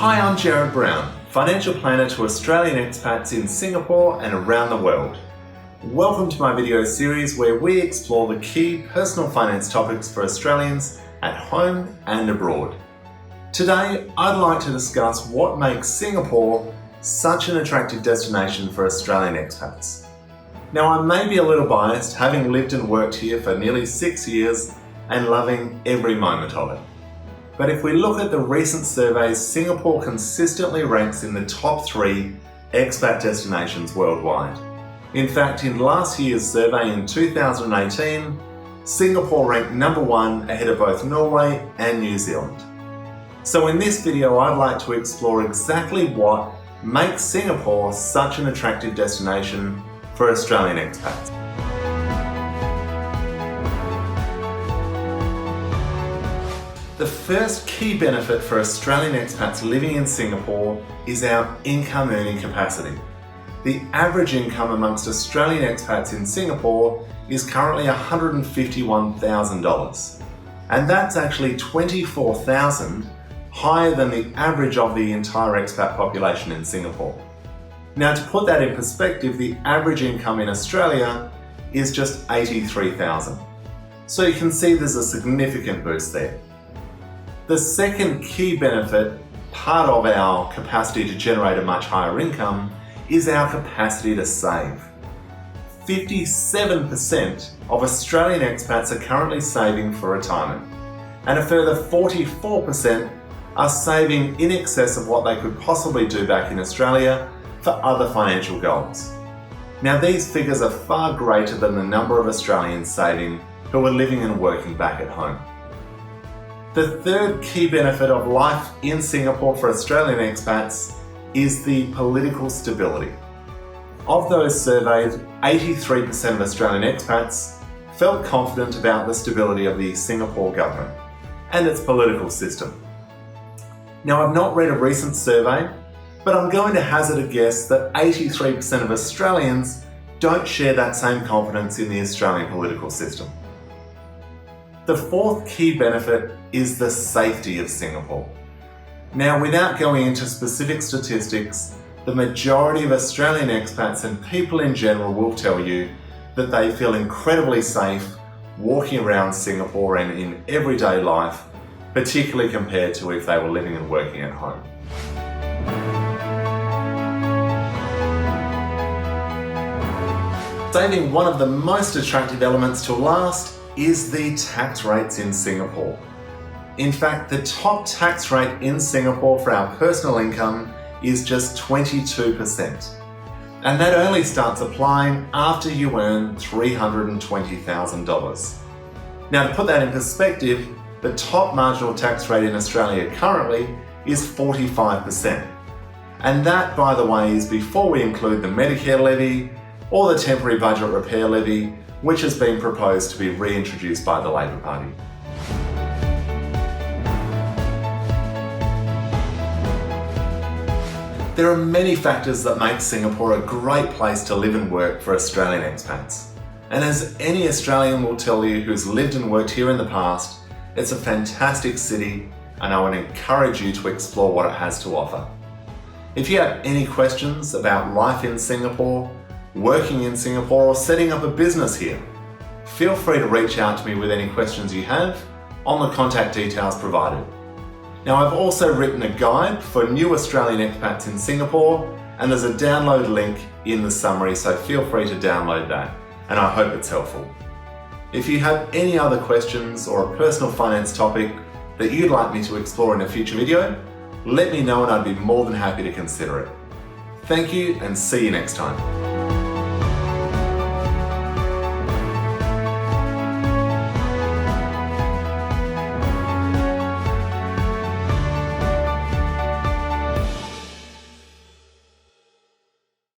Hi, I'm Jarrad Brown, financial planner to Australian expats in Singapore and around the world. Welcome to my video series where we explore the key personal finance topics for Australians at home and abroad. Today, I'd like to discuss what makes Singapore such an attractive destination for Australian expats. Now, I may be a little biased, having lived and worked here for nearly 6 years and loving every moment of it. But if we look at the recent surveys, Singapore consistently ranks in the top 3 expat destinations worldwide. In fact, in last year's survey in 2018, Singapore ranked number 1 ahead of both Norway and New Zealand. So in this video, I'd like to explore exactly what makes Singapore such an attractive destination for Australian expats. The first key benefit for Australian expats living in Singapore is our income earning capacity. The average income amongst Australian expats in Singapore is currently $151,000, and that's actually $24,000 higher than the average of the entire expat population in Singapore. Now, to put that in perspective, the average income in Australia is just $83,000. So you can see there's a significant boost there. The second key benefit, part of our capacity to generate a much higher income, is our capacity to save. 57% of Australian expats are currently saving for retirement, and a further 44% are saving in excess of what they could possibly do back in Australia for other financial goals. Now, these figures are far greater than the number of Australians saving who are living and working back at home. The third key benefit of life in Singapore for Australian expats is the political stability. Of those surveyed, 83% of Australian expats felt confident about the stability of the Singapore government and its political system. Now, I've not read a recent survey, but I'm going to hazard a guess that 83% of Australians don't share that same confidence in the Australian political system. The fourth key benefit is the safety of Singapore. Now, without going into specific statistics, the majority of Australian expats and people in general will tell you that they feel incredibly safe walking around Singapore and in everyday life, particularly compared to if they were living and working at home. Saving, one of the most attractive elements to last is the tax rates in Singapore. In fact, the top tax rate in Singapore for our personal income is just 22%. And that only starts applying after you earn $320,000. Now, to put that in perspective, the top marginal tax rate in Australia currently is 45%. And that, by the way, is before we include the Medicare levy or the temporary budget repair levy, which has been proposed to be reintroduced by the Labor Party. There are many factors that make Singapore a great place to live and work for Australian expats. And as any Australian will tell you who's lived and worked here in the past, it's a fantastic city, and I want to encourage you to explore what it has to offer. If you have any questions about life in Singapore, working in Singapore, or setting up a business here, feel free to reach out to me with any questions you have on the contact details provided. Now, I've also written a guide for new Australian expats in Singapore, and there's a download link in the summary, so feel free to download that, and I hope it's helpful. If you have any other questions or a personal finance topic that you'd like me to explore in a future video, let me know and I'd be more than happy to consider it. Thank you, and see you next time.